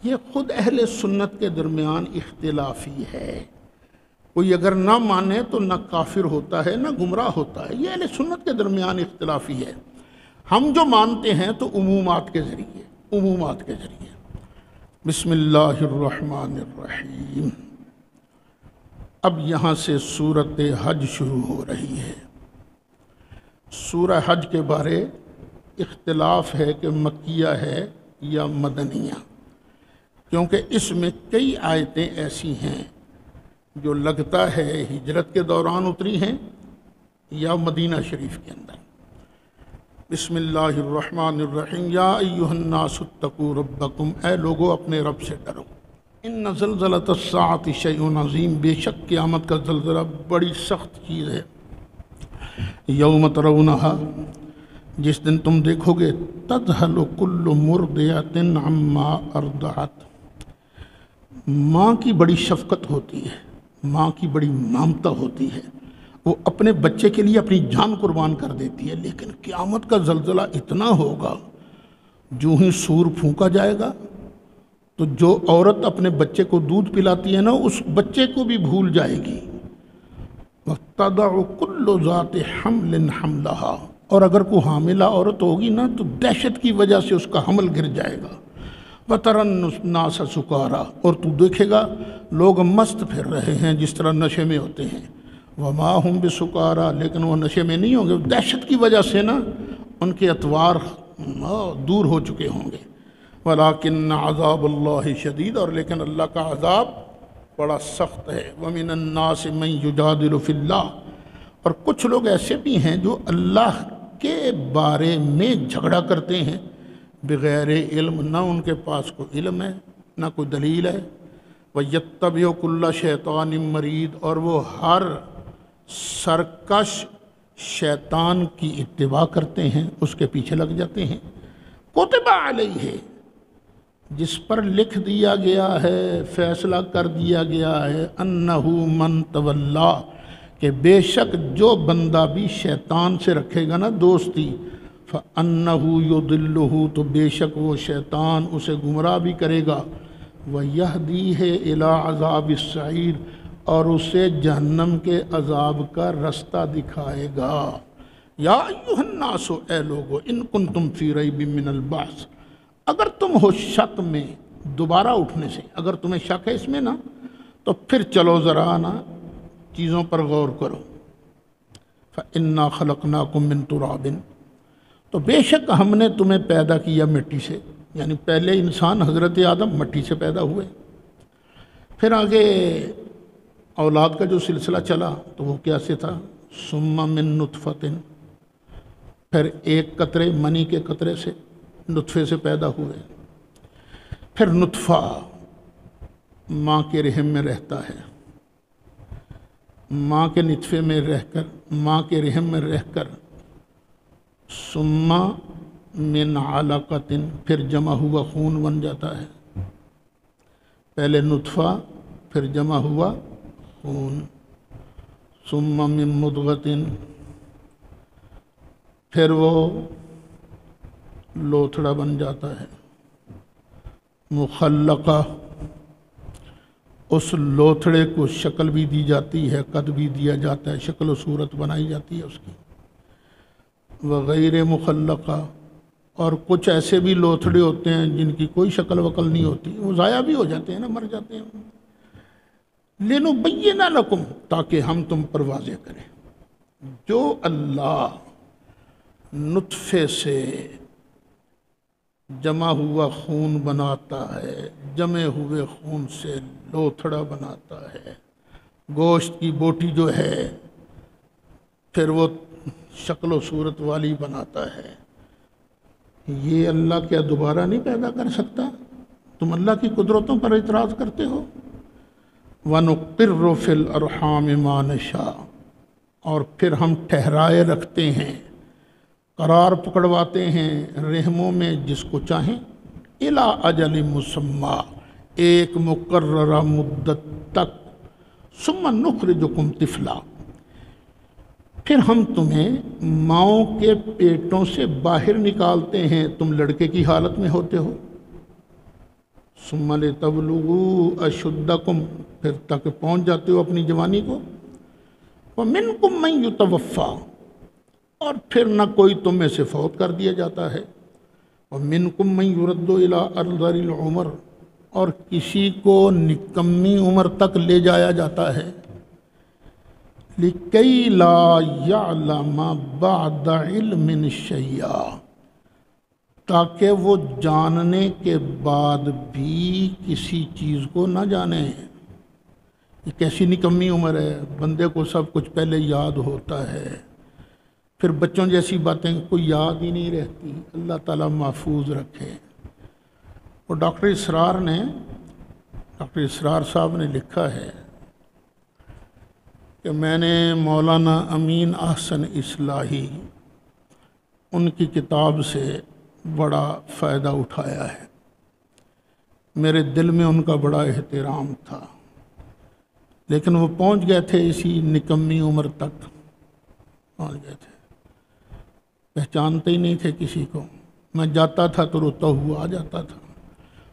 یہ خود اہل سنت کے درمیان اختلافی ہے۔ کوئی اگر نہ مانے تو نہ کافر ہوتا ہے نہ گمراہ ہوتا ہے، یہ اہل سنت کے درمیان اختلافی ہے۔ ہم جو مانتے ہیں تو عمومات کے ذریعے۔ بسم اللہ الرحمن الرحیم۔ اب یہاں سے سورۃ حج شروع ہو رہی ہے۔ سورہ حج کے بارے اختلاف ہے کہ مکیہ ہے یا مدنیہ، کیونکہ اس میں کئی آیتیں ایسی ہیں جو لگتا ہے ہجرت کے دوران اتری ہیں یا مدینہ شریف کے اندر۔ بسم اللہ الرحمن الرحیم۔ یا ایہا الناس اتقوا ربکم، اے لوگو اپنے رب سے ڈرو۔ ان زلزلۃ الساعۃ شیء عظیم، بے شک قیامت کا زلزلہ بڑی سخت چیز ہے۔ یوم ترونہا، جس دن تم دیکھو گے، تذہل کل مرضعۃ عما ارضعت، ماں کی بڑی شفقت ہوتی ہے، ماں کی بڑی ممتا ہوتی ہے، وہ اپنے بچے کے لیے اپنی جان قربان کر دیتی ہے۔ لیکن قیامت کا زلزلہ اتنا ہوگا، جو ہی سور پھونکا جائے گا تو جو عورت اپنے بچے کو دودھ پلاتی ہے نا، اس بچے کو بھی بھول جائے گی۔ وَتَضَعُ كُلُّ ذَاتِ حَمْلٍ حَمْلَهَا، اور اگر کوئی حاملہ عورت ہوگی نا تو دہشت کی وجہ سے اس کا حمل گر جائے گا۔ وَتَرَى النَّاسَ سُكَارَىٰ، اور تو دیکھے گا لوگ مست پھر رہے ہیں جس طرح نشے میں ہوتے ہیں۔ وَمَا هُمْ بِسُكَارَىٰ، لیکن وہ نشے میں نہیں ہوں گے، دہشت کی وجہ سے نا ان کے اطوار دور ہو چکے ہوں گے۔ وَلَٰكِنَّ عَذَابَ اللَّهِ شَدِيدٌ، اور لیکن اللہ کا عذاب بڑا سخت ہے۔ وَمِنَ النَّاسِ مَن يُجَادِلُ فِي اللَّهِ، اور کچھ لوگ ایسے بھی ہیں جو اللہ کے بارے میں جھگڑا کرتے ہیں بغیر علم، نہ ان کے پاس کوئی علم ہے نہ کوئی دلیل ہے۔ وَيَتَّبِعُ كُلَّ شَيْطَانٍ مَرِيدٍ، اور وہ ہر سرکش شیطان کی اتباع کرتے ہیں، اس کے پیچھے لگ جاتے ہیں۔ کُتِبَ عَلَيْهِ، جس پر لکھ دیا گیا ہے، فیصلہ کر دیا گیا ہے، انَّهُ مَن تَوَلَّىٰ، کہ بے شک جو بندہ بھی شیطان سے رکھے گا نا دوستی، فَأَنَّهُ يُضِلُّهُ، تو بے شک وہ شیطان اسے گمراہ بھی کرے گا، وَيَهْدِيهِ إِلَىٰ عَذَابِ السَّعِيرِ، اور اسے جہنم کے عذاب کا رستہ دکھائے گا۔ یا ایھا الناس، اے لوگو، ان کنتم فی ریب من البعث، اگر تم ہو شک میں دوبارہ اٹھنے سے، اگر تمہیں شک ہے اس میں نا، تو پھر چلو ذرا نا چیزوں پر غور کرو۔ فَإِنَّا خَلَقْنَاكُم مِّن تُرَابٍ، تو بے شک ہم نے تمہیں پیدا کیا مٹی سے، یعنی پہلے انسان حضرت آدم مٹی سے پیدا ہوئے، پھر آگے اولاد کا جو سلسلہ چلا تو وہ کیسے تھا، ثم من نطفۃ، پھر ایک قطرے منی کے قطرے سے نطفے سے پیدا ہوئے، پھر نطفہ، ماں کے رحم میں رہتا ہے، ماں کے نطفے میں رہ کر، ماں کے رحم میں رہ کر، ثم من علقۃ، پھر جمع ہوا خون بن جاتا ہے، پہلے نطفہ پھر جمع ہوا خون، ثم من مضغۃ، پھر وہ لوتھڑا بن جاتا ہے، مخلقہ، اس لوتھڑے کو شکل بھی دی جاتی ہے، قد بھی دیا جاتا ہے، شکل و صورت بنائی جاتی ہے اس کی، وغیر مخلقہ، اور کچھ ایسے بھی لوتھڑے ہوتے ہیں جن کی کوئی شکل وکل نہیں ہوتی، وہ ضائع بھی ہو جاتے ہیں نا، مر جاتے ہیں۔ لِنُبَيِّنَ لَكُمْ، تاکہ ہم تم پر واضح کریں۔ جو اللہ نطفے سے جمع ہوا خون بناتا ہے، جمے ہوئے خون سے لوتھڑا بناتا ہے، گوشت کی بوٹی جو ہے پھر وہ شکل و صورت والی بناتا ہے، یہ اللہ کیا دوبارہ نہیں پیدا کر سکتا؟ تم اللہ کی قدرتوں پر اعتراض کرتے ہو۔ وَنُقِرُّ فِي الْأَرْحَامِ مَا نَشَاءُ، اور پھر ہم ٹھہرائے رکھتے ہیں، قرار پکڑواتے ہیں رحموں میں جس کو چاہیں، اِلیٰ اَجَلٍ مُّسَمًّى، ایک مقررہ مدت تک، ثُمَّ نُخْرِجُكُمْ طِفْلًا، پھر ہم تمہیں ماؤں کے پیٹوں سے باہر نکالتے ہیں، تم لڑکے کی حالت میں ہوتے ہو، ثُمَّ لِتَبْلُغُوا أَشُدَّكُمْ، پھر تک پہنچ جاتے ہو اپنی جوانی کو، وَمِنْكُمْ مَنْ يُتَوَفَّى، اور پھر نہ کوئی تم میں سے فوت کر دیا جاتا ہے، وَمِنْكُمْ مَنْ يُرَدُّ إِلَىٰ أَرْذَلِ الْعُمُرِ، اور کسی کو نکمی عمر تک لے جایا جاتا ہے، لِكَيْ لَا يَعْلَمَ بَعْدَ عِلْمٍ شَيْئًا، تاکہ وہ جاننے کے بعد بھی کسی چیز کو نہ جانے۔ یہ کیسی نکمی عمر ہے، بندے کو سب کچھ پہلے یاد ہوتا ہے، پھر بچوں جیسی باتیں کوئی یاد ہی نہیں رہتی، اللہ تعالیٰ محفوظ رکھے۔ اور ڈاکٹر اسرار صاحب نے لکھا ہے کہ میں نے مولانا امین احسن اصلاحی ان کی کتاب سے بڑا فائدہ اٹھایا ہے، میرے دل میں ان کا بڑا احترام تھا، لیکن وہ پہنچ گئے تھے اسی نکمی عمر تک پہنچ گئے تھے، پہچانتے ہی نہیں تھے کسی کو، میں جاتا تھا تو روتا ہوا آ جاتا تھا۔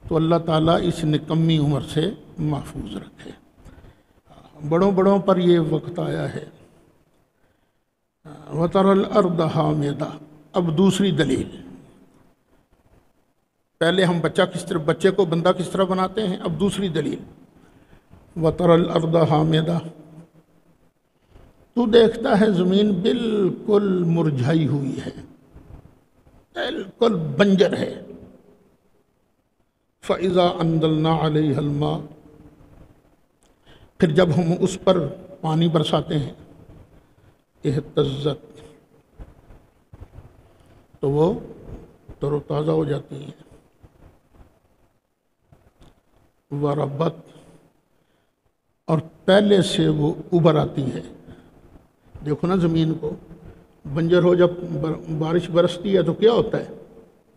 تو اللہ تعالیٰ اس نکمی عمر سے محفوظ رکھے۔ بڑوں پر یہ وقت آیا ہے۔ وَتَرَى الْأَرْضَ حَامِدَةً، اب دوسری دلیل، پہلے ہم بچے کو بندہ کس طرح بناتے ہیں، اب دوسری دلیل، وَتَرَى الْأَرْضَ حَامِدَةً، تو دیکھتا ہے زمین بالکل مرجھائی ہوئی ہے، بالکل بنجر ہے، فَإِذَا أَنزَلْنَا عَلَيْهَا الْمَاءَ، پھر جب ہم اس پر پانی برساتے ہیں، اہتزت، تو وہ تر و تازہ ہو جاتی ہیں، وربت، اور پہلے سے وہ ابھر آتی ہے۔ دیکھو نا زمین کو، بنجر ہو جب بارش برستی ہے تو کیا ہوتا ہے،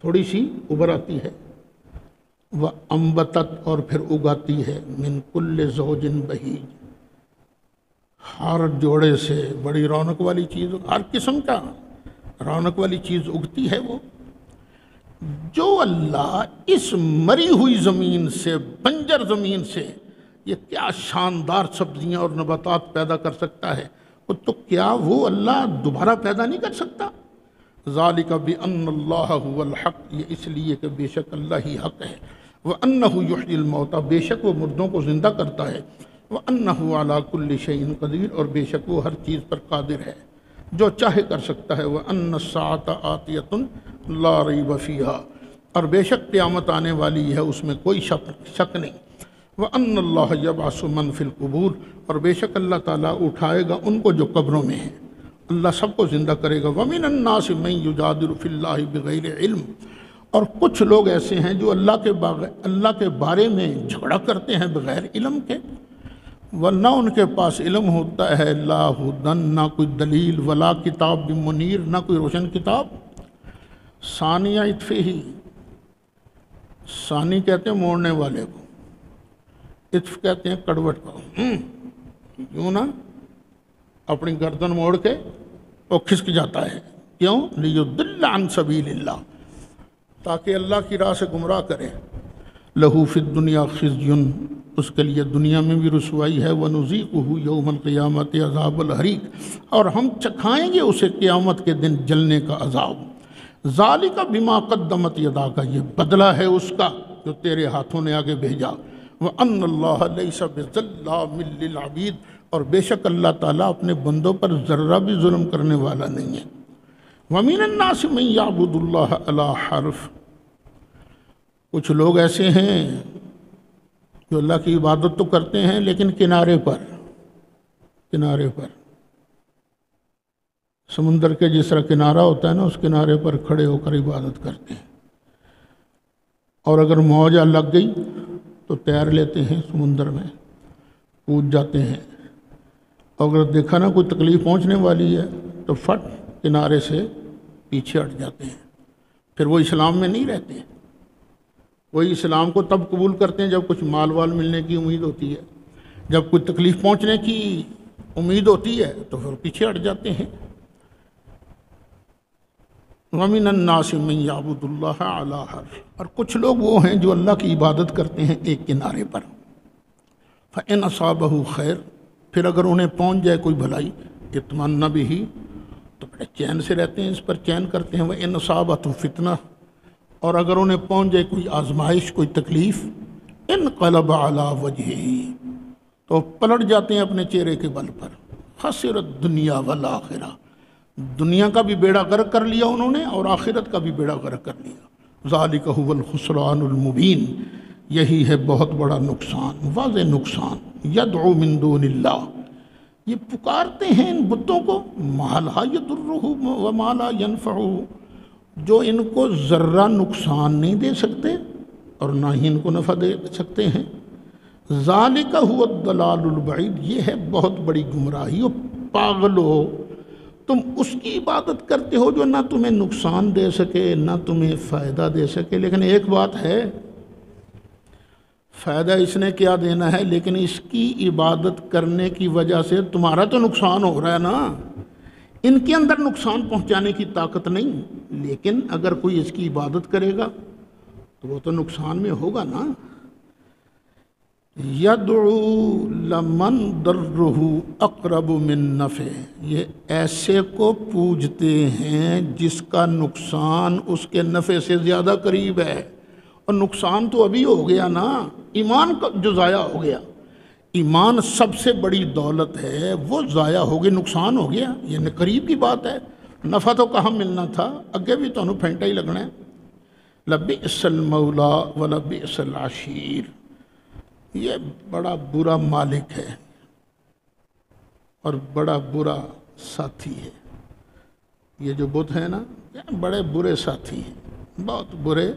تھوڑی سی ابھر آتی ہے، وَأَنبَتَتْ، اور پھر اگاتی ہے، مِن كُلِّ زَوْجٍ بَهِيجٍ، ہر جوڑے سے بڑی رونق والی چیز، ہر قسم کا رونق والی چیز اگتی ہے۔ وہ جو اللہ اس مری ہوئی زمین سے، بنجر زمین سے، یہ کیا شاندار سبزیاں اور نباتات پیدا کر سکتا ہے، تو کیا وہ اللہ دوبارہ پیدا نہیں کر سکتا؟ ذالک بأن اللہ هو الحق، یہ اس لیے کہ بے شک اللہ ہی حق ہے، وَأَنَّهُ يُحْيِي الْمَوْتَى، بے شک وہ مردوں کو زندہ کرتا ہے، وَأَنَّهُ عَلَى كُلِّ شَيْءٍ قَدِيرٌ، اور بے شک وہ ہر چیز پر قادر ہے، جو چاہے کر سکتا ہے، وَأَنَّ السَّاعَةَ آتِيَةٌ لَا رَيْبَ فِيهَا، اور بے شک قیامت آنے والی ہے، اس میں کوئی شک نہیں، وَأَنَّ اللَّهَ يَبْعَثُ مَن فِي الْقُبُورِ، اور بے شک اللہ تعالیٰ اٹھائے گا ان کو جو قبروں میں ہیں، اللہ سب کو زندہ کرے گا، وَمِنَ النَّاسِ مَن يُجَادِلُ فِي اللَّهِ بِغَيْرِ عِلْمٍ، اور کچھ لوگ ایسے ہیں جو اللہ کے بارے میں جھگڑا کرتے ہیں بغیر علم کے، ورنہ ان کے پاس علم ہوتا ہے لا ہدن، نہ کوئی دلیل، ولا کتاب منیر، نہ کوئی روشن کتاب۔ ثانیہ اطفے ہی، ثانی کہتے ہیں موڑنے والے کو، اطف کہتے ہیں کڑوٹ کو، یوں نا اپنی گردن موڑ کے وہ کھسک جاتا ہے، کیوں؟ لیضل عن سبیل اللہ، تاکہ اللہ کی راہ سے گمراہ کرے۔ لہو فی الدنیا خزی، اس کے لیے دنیا میں بھی رسوائی ہے، وَنُذِيقُهُ يَوْمَ الْقِيَامَةِ عَذَابَ الْحَرِيقِ، اور ہم چکھائیں گے اسے قیامت کے دن جلنے کا عذاب۔ ذَلِكَ بِمَا قَدَّمَتْ يَدَاكَ، یہ بدلہ ہے اس کا جو تیرے ہاتھوں نے آگے بھیجا۔ وَأَنَّ اللَّهَ لَيْسَ بِظَلَّامٍ لِّلْعَبِيدِ، اور بے شک اللہ تعالیٰ اپنے بندوں پر ذرہ بھی ظلم کرنے والا نہیں ہے۔ وَمِنَ النَّاسِ مَن يَعْبُدُ اللَّهَ عَلَىٰ حَرْفٍ، کچھ لوگ ایسے ہیں جو اللہ کی عبادت تو کرتے ہیں لیکن کنارے پر سمندر کے جس طرح کنارہ ہوتا ہے نا، اس کنارے پر کھڑے ہو کر عبادت کرتے ہیں، اور اگر موجہ لگ گئی تو تیر لیتے ہیں سمندر میں، کود جاتے ہیں، اور اگر دیکھا نا کوئی تکلیف پہنچنے والی ہے تو فٹ کنارے سے پیچھے ہٹ جاتے ہیں، پھر وہ اسلام میں نہیں رہتے۔ وہی اسلام کو تب قبول کرتے ہیں جب کچھ مال وال ملنے کی امید ہوتی ہے، جب کوئی تکلیف پہنچنے کی امید ہوتی ہے تو پھر پیچھے ہٹ جاتے ہیں۔ وَمِنَ النَّاسِ مَن يَعْبُدُ اللَّهَ عَلَىٰ حَرْفٍ، اور کچھ لوگ وہ ہیں جو اللہ کی عبادت کرتے ہیں ایک کنارے پر۔ فَإِنْ أَصَابَهُ خَيْرٌ، پھر اگر انہیں پہنچ جائے کوئی بھلائی، اطمأن بِهِ، تو بڑے چین سے رہتے ہیں، اس پر چین کرتے ہیں۔ وَإِنْ أَصَابَتْهُ فِتْنَةٌ، اور اگر انہیں پہنچ جائے کوئی آزمائش، کوئی تکلیف، انقلب علی وجہہ، تو پلٹ جاتے ہیں اپنے چہرے کے بل پر۔ خسر الدنیا والآخرہ، دنیا کا بھی بیڑا غرق کر لیا انہوں نے اور آخرت کا بھی بیڑا غرق کر لیا۔ ذالک هو الخسران المبین، یہی ہے بہت بڑا نقصان، واضح نقصان۔ یدعو من دون اللہ، یہ پکارتے ہیں ان بتوں کو، ما لا یضرہ وما لا ینفعہ، جو ان کو ذرہ نقصان نہیں دے سکتے اور نہ ہی ان کو نفع دے سکتے ہیں۔ ذالک هو الضلال البعید، یہ ہے بہت بڑی گمراہی۔ اور پاگل ہو تم، اس کی عبادت کرتے ہو جو نہ تمہیں نقصان دے سکے نہ تمہیں فائدہ دے سکے۔ لیکن ایک بات ہے، فائدہ اس نے کیا دینا ہے، لیکن اس کی عبادت کرنے کی وجہ سے تمہارا تو نقصان ہو رہا ہے نا۔ ان کے اندر نقصان پہنچانے کی طاقت نہیں، لیکن اگر کوئی اس کی عبادت کرے گا تو وہ تو نقصان میں ہوگا نا۔ یدعو لمن ضرہ اقرب من نفع، یہ ایسے کو پوجتے ہیں جس کا نقصان اس کے نفع سے زیادہ قریب ہے، اور نقصان تو ابھی ہو گیا نا، ایمان جو ضائع ہو گیا۔ ایمان سب سے بڑی دولت ہے، وہ ضائع ہو گئی، نقصان ہو گیا، یہ قریب کی بات ہے۔ نفع تو کہاں ملنا تھا، اگے بھی تو انہوں پھینٹا ہی لگنا ہے۔ لبئس المولا ولبئس العشیر، یہ بڑا برا مالک ہے اور بڑا برا ساتھی ہے۔ یہ جو بت ہیں نا، بڑے برے ساتھی ہیں، بہت برے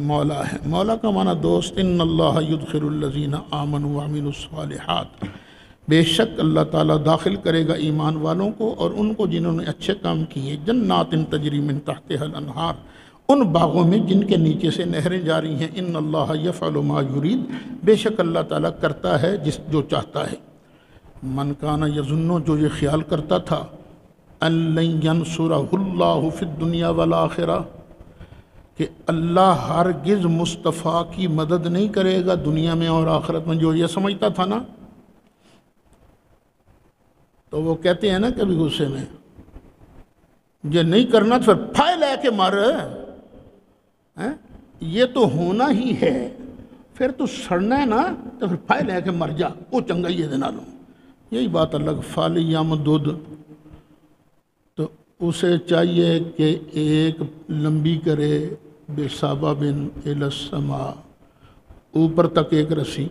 مولا ہے۔ مولا کا معنی دوست، ان اللہ یدخل الذین آمنوا وعملوا الصالحات، بے شک اللہ تعالیٰ داخل کرے گا ایمان والوں کو اور ان کو جنہوں نے اچھے کام کیے، جنات تجری من تحتها الانہار، ان باغوں میں جن کے نیچے سے نہریں جاری ہیں۔ ان اللہ یفعل ما یرید، بے شک اللہ تعالیٰ کرتا ہے جو چاہتا ہے۔ من کان یظن، جو یہ خیال کرتا تھا، ان لن ینصرہ اللہ فی الدنیا والآخرہ، کہ اللہ ہرگز مصطفیٰ کی مدد نہیں کرے گا دنیا میں اور آخرت میں، جو یہ سمجھتا تھا نا، تو وہ کہتے ہیں نا کبھی غصے میں، یہ نہیں کرنا تو پھر پھائے لے کے مر، یہ تو ہونا ہی ہے، پھر تو سڑنا ہے نا تو پھر پھائے لے کے مر جا، وہ چنگا ہی ہے دینا لوں۔ یہی بات اللہ فالی یامدود، تو اسے چاہیے کہ ایک لمبی کرے بے سبب الی السماء، اوپر تک ایک رسی۔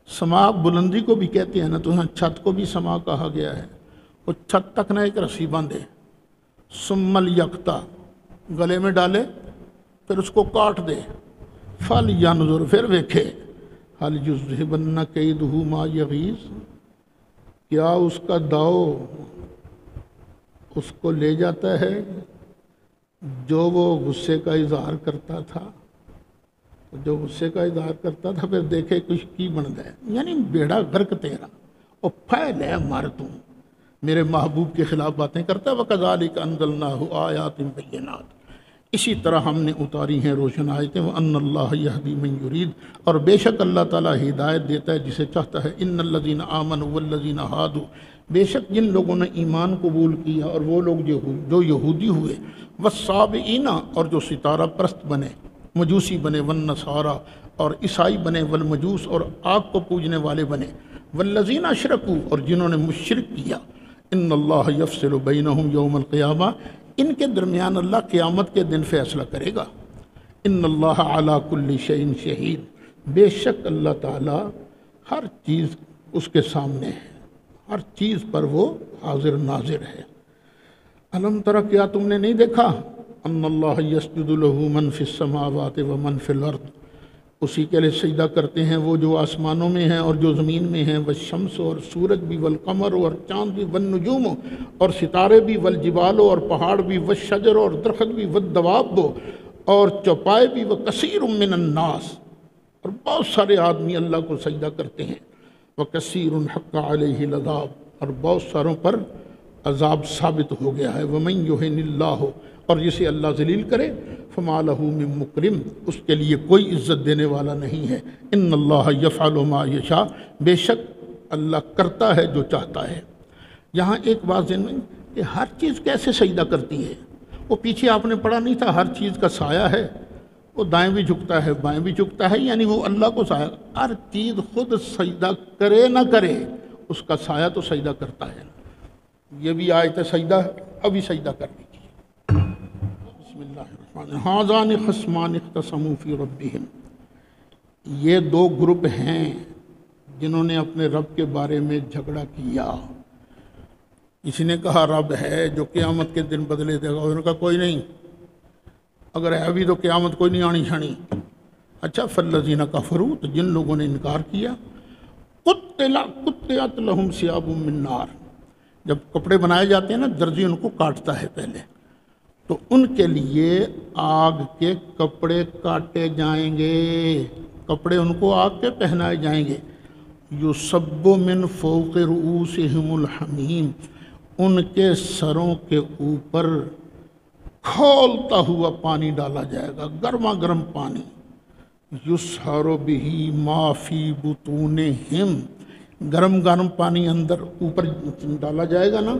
سما بلندی کو بھی کہتے ہیں نا، تو چھت کو بھی سما کہا گیا ہے، وہ چھت تک نہ ایک رسی باندھے، ثم الیقطع، گلے میں ڈالے پھر اس کو کاٹ دے، فل ینظر، پھر ویکھے، حل یذہبن کیدہ ما یغیظ، کیا اس کا داؤ اس کو لے جاتا ہے جو وہ غصے کا اظہار کرتا تھا، جو غصے کا اظہار کرتا تھا، پھر دیکھے کچھ کی بن گئے، یعنی بیڑا غرق تیرا، اور پھیل ہے مار تو میرے محبوب کے خلاف باتیں کرتا ہے۔ وَكَذَلِكَ أَنزَلْنَاهُ آيَاتٍ بَيِّنَاتٍ، اسی طرح ہم نے اتاری ہیں روشن آیتیں، وَأَنَّ اللَّهَ يَهْدِي مَن يُرِيدُ، اور بے شک اللہ تعالیٰ ہدایت دیتا ہے جسے چاہتا ہے۔ إِنَّ الَّذِينَ آمَنُوا وَالَّذِينَ هَادُوا، بے شک جن لوگوں نے ایمان قبول کیا اور وہ لوگ جو یہودی ہوئے، وَالصَّابِئِینَ، اور جو ستارہ پرست بنے، مجوسی بنے، وَالنَّصَارَى، اور عیسائی بنے، وَالمجوس، اور آگ کو پوجنے والے بنے، وَالَّذِينَ أَشْرَكُوا، اور جنہوں نے مشرک کیا، ان اللہ یفصل بینہم یوم القیامہ، ان کے درمیان اللہ قیامت کے دن فیصلہ کرے گا۔ ان اللہ علی کل شیء شہید، بے شک اللہ تعالی ہر چیز اس کے سامنے ہے، ہر چیز پر وہ حاضر ناظر ہے۔ الم تر، کیا تم نے نہیں دیکھا، ان اللہ یسجد لہ من فی السماوات و من فی الارض، اسی کے لیے سجدہ کرتے ہیں وہ جو آسمانوں میں ہیں اور جو زمین میں ہیں، والشمس، اور سورج بھی، والقمر، اور چاند بھی، والنجوم، اور ستارے بھی، والجبال، اور پہاڑ بھی، والشجر، اور درخت بھی، والدواب، اور چوپائے بھی، وکثیر من الناس، اور بہت سارے آدمی اللہ کو سجدہ کرتے ہیں، وکثیر حق علیہ العذاب، اور بہت ساروں پر عذاب ثابت ہو گیا ہے۔ ومن یہن اللہ، اور جسے اللہ ذلیل کرے، فما لہ من مکرم، اس کے لیے کوئی عزت دینے والا نہیں ہے۔ ان اللہ یفعل ما یشاء، بے شک اللہ کرتا ہے جو چاہتا ہے۔ یہاں ایک بات ذہن میں کہ ہر چیز کیسے سجدہ کرتی ہے، وہ پیچھے آپ نے پڑھا نہیں تھا، ہر چیز کا سایہ ہے، وہ دائیں بھی جھکتا ہے بائیں بھی جھکتا ہے، یعنی وہ اللہ کو سایہ، ہر چیز خود سجدہ کرے نہ کرے اس کا سایہ تو سجدہ کرتا ہے۔ یہ بھی آیت سجدہ، ابھی سجدہ کر لیجیے۔ بسم اللہ الرحمن الرحیم۔ ھذان خصمان اختصموا فی ربہم، یہ دو گروپ ہیں جنہوں نے اپنے رب کے بارے میں جھگڑا کیا۔ کسی نے کہا رب ہے جو قیامت کے دن بدلے دے گا، انہوں نے کہا کوئی نہیں، اگر ہے ابھی تو قیامت کوئی نہیں آنی شانی۔ اچھا، فالذین کفروا، تو جن لوگوں نے انکار کیا، قطعت لہم ثیاب من نار، جب کپڑے بنائے جاتے ہیں نا، درزی ان کو کاٹتا ہے پہلے، تو ان کے لیے آگ کے کپڑے کاٹے جائیں گے، کپڑے ان کو آگ کے پہنائے جائیں گے۔ یصب من فوق رؤوسہم الحمیم، ان کے سروں کے اوپر کھولتا ہوا پانی ڈالا جائے گا، گرما گرم پانی۔ یسحر بہ ما فی بطونہم، گرم گرم پانی اندر اوپر ڈالا جائے گا نا،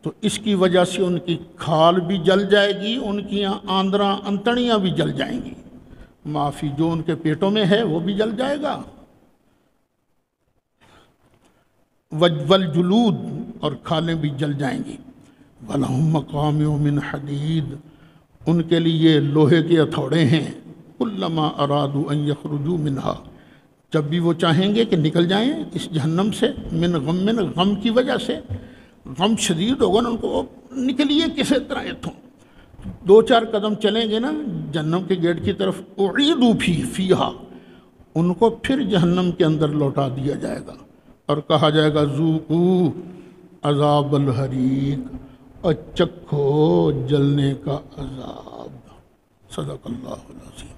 تو اس کی وجہ سے ان کی کھال بھی جل جائے گی، ان کی آندراں انتڑیاں بھی جل جائیں گی، معافی جو ان کے پیٹوں میں ہے وہ بھی جل جائے گا۔ والجلود، اور کھالیں بھی جل جائیں گی۔ وَلَهُم مَّقَامِعُ مِنْ حَدِيدٍ، ان کے لیے لوہے کے ہتھوڑے ہیں۔ كُلَّمَا أَرَادُوا أَن يَخْرُجُوا مِنْهَا، جب بھی وہ چاہیں گے کہ نکل جائیں اس جہنم سے، من غم کی وجہ سے، غم شدید ہوگا نا ان کو، نکلیے کسی طرح اتھوں، دو چار قدم چلیں گے نا جہنم کے گیٹ کی طرف، اعیدوا فیہا، ان کو پھر جہنم کے اندر لوٹا دیا جائے گا، اور کہا جائے گا ذوقوا عذاب الحریق، اور چکھو جلنے کا عذاب۔ صدق اللہ العظیم۔